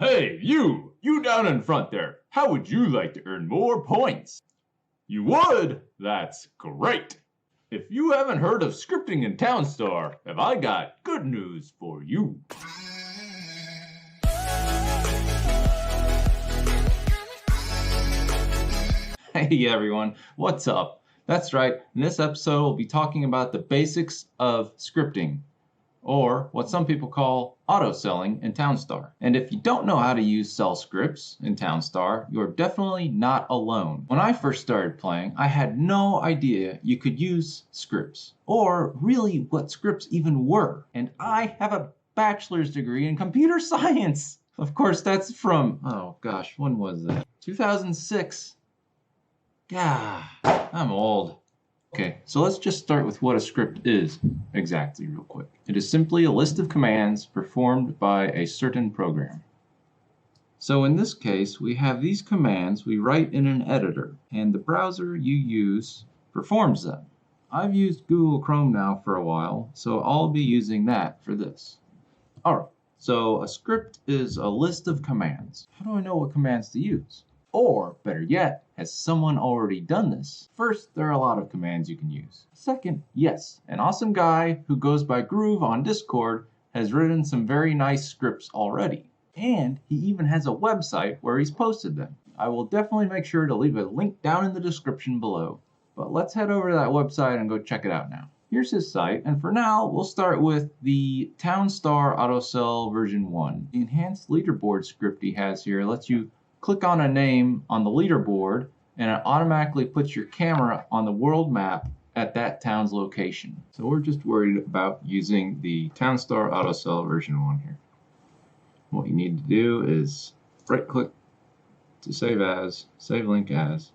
Hey, you down in front there, how would you like to earn more points? You would? That's great. If you haven't heard of scripting in Townstar, have I got good news for you. Hey everyone, what's up? That's right, in this episode we'll be talking about the basics of scripting, or what some people call auto-selling in Townstar. And if you don't know how to use sell scripts in Townstar, you're definitely not alone. When I first started playing, I had no idea you could use scripts, or really what scripts even were. And I have a bachelor's degree in computer science. Of course, that's from, oh gosh, when was that? 2006. Yeah, I'm old. Okay, so let's just start with what a script is exactly real quick. It is simply a list of commands performed by a certain program. So in this case, we have these commands we write in an editor, and the browser you use performs them. I've used Google Chrome now for a while, so I'll be using that for this. Alright, so a script is a list of commands. How do I know what commands to use? Or, better yet, has someone already done this? First, there are a lot of commands you can use. Second, yes, an awesome guy who goes by Groove on Discord has written some very nice scripts already. And he even has a website where he's posted them. I will definitely make sure to leave a link down in the description below. But let's head over to that website and go check it out now. Here's his site, and for now, we'll start with the Townstar AutoSell version 1. The enhanced leaderboard script he has here lets you click on a name on the leaderboard and it automatically puts your camera on the world map at that town's location. So we're just worried about using the Townstar AutoSell version 1 here. What you need to do is right click to save as, save link as.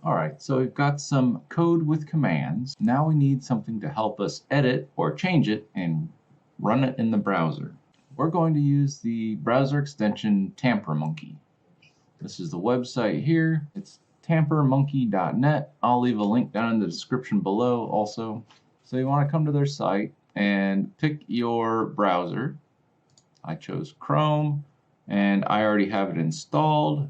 Alright, so we've got some code with commands. Now we need something to help us edit or change it and run it in the browser. We're going to use the browser extension TamperMonkey. This is the website here. It's tampermonkey.net. I'll leave a link down in the description below also. So you want to come to their site and pick your browser. I chose Chrome and I already have it installed.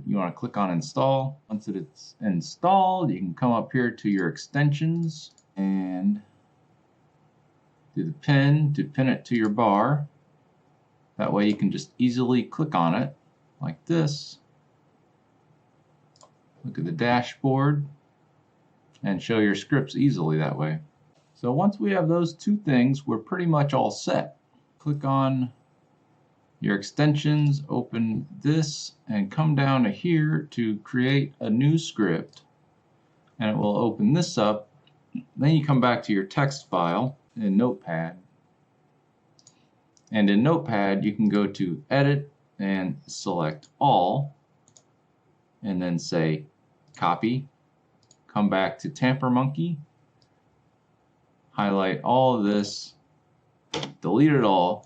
You want to click on install. Once it's installed, you can come up here to your extensions and do the pin to pin it to your bar. That way you can just easily click on it like this. Look at the dashboard and show your scripts easily that way. So once we have those two things, we're pretty much all set. Click on your extensions, open this, and come down to here to create a new script. And it will open this up. Then you come back to your text file in Notepad. And in Notepad, you can go to Edit and select All. And then say Copy. Come back to TamperMonkey. Highlight all of this. Delete it all.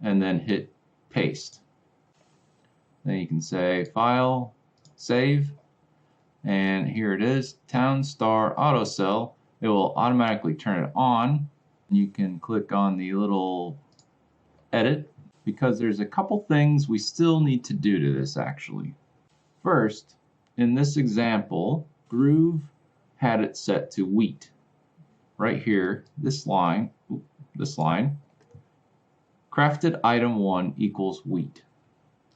And then hit Paste. Then you can say File, Save. And here it is, Townstar AutoSell. It will automatically turn it on. You can click on the little edit because there's a couple things we still need to do to this actually. First, in this example, Groove had it set to wheat. Right here, this line, crafted item 1 equals wheat.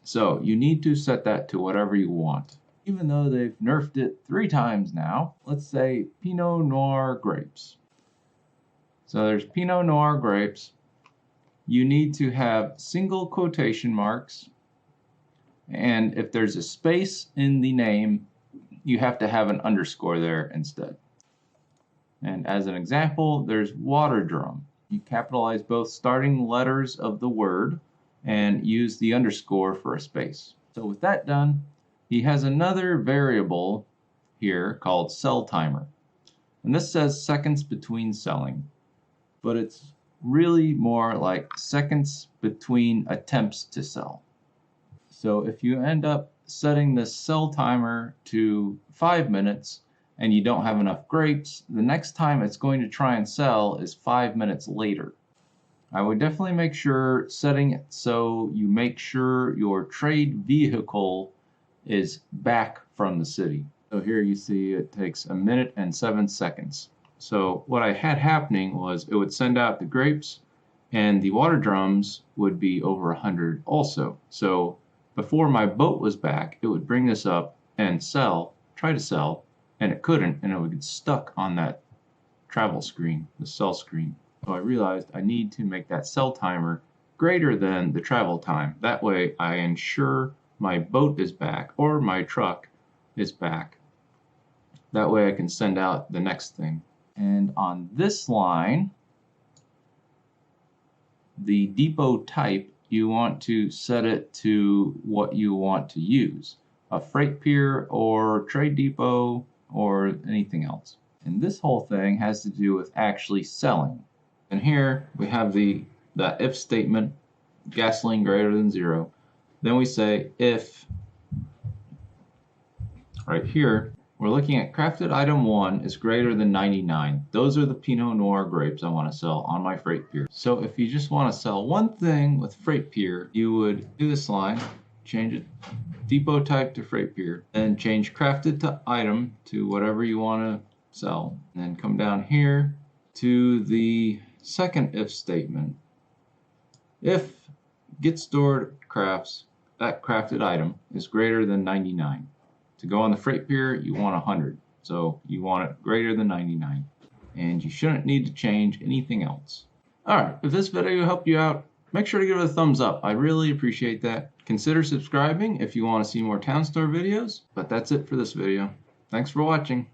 So you need to set that to whatever you want. Even though they've nerfed it 3 times now, let's say Pinot Noir grapes. So there's Pinot Noir grapes. You need to have single quotation marks, and if there's a space in the name, you have to have an underscore there instead. And as an example, there's water drum. You capitalize both starting letters of the word and use the underscore for a space. So with that done, he has another variable here called sellTimer. And this says seconds between selling, but it's really more like seconds between attempts to sell. So if you end up setting this sellTimer to 5 minutes and you don't have enough grapes, the next time it's going to try and sell is 5 minutes later. I would definitely make sure setting it so you make sure your trade vehicle is back from the city. So here you see it takes 1 minute and 7 seconds. So what I had happening was it would send out the grapes and the water drums would be over 100 also. So before my boat was back, it would bring this up and try to sell, and it couldn't, and it would get stuck on that travel screen, the sell screen. So I realized I need to make that sell timer greater than the travel time. That way I ensure my boat is back or my truck is back. That way I can send out the next thing. And on this line, the depot type, you want to set it to what you want to use. A freight pier or trade depot or anything else. And this whole thing has to do with actually selling. And here we have that if statement, gasoline greater than 0. Then we say if, right here, we're looking at crafted item 1 is greater than 99. Those are the Pinot Noir grapes I want to sell on my freight pier. So if you just want to sell one thing with freight pier, you would do this line, change it depot type to freight pier, and change crafted to item to whatever you want to sell. And then come down here to the second if statement. If get stored crafts, that crafted item is greater than 99. To go on the freight pier, you want 100. So you want it greater than 99. And you shouldn't need to change anything else. Alright, if this video helped you out, make sure to give it a thumbs up. I really appreciate that. Consider subscribing if you want to see more Town Store videos. But that's it for this video. Thanks for watching.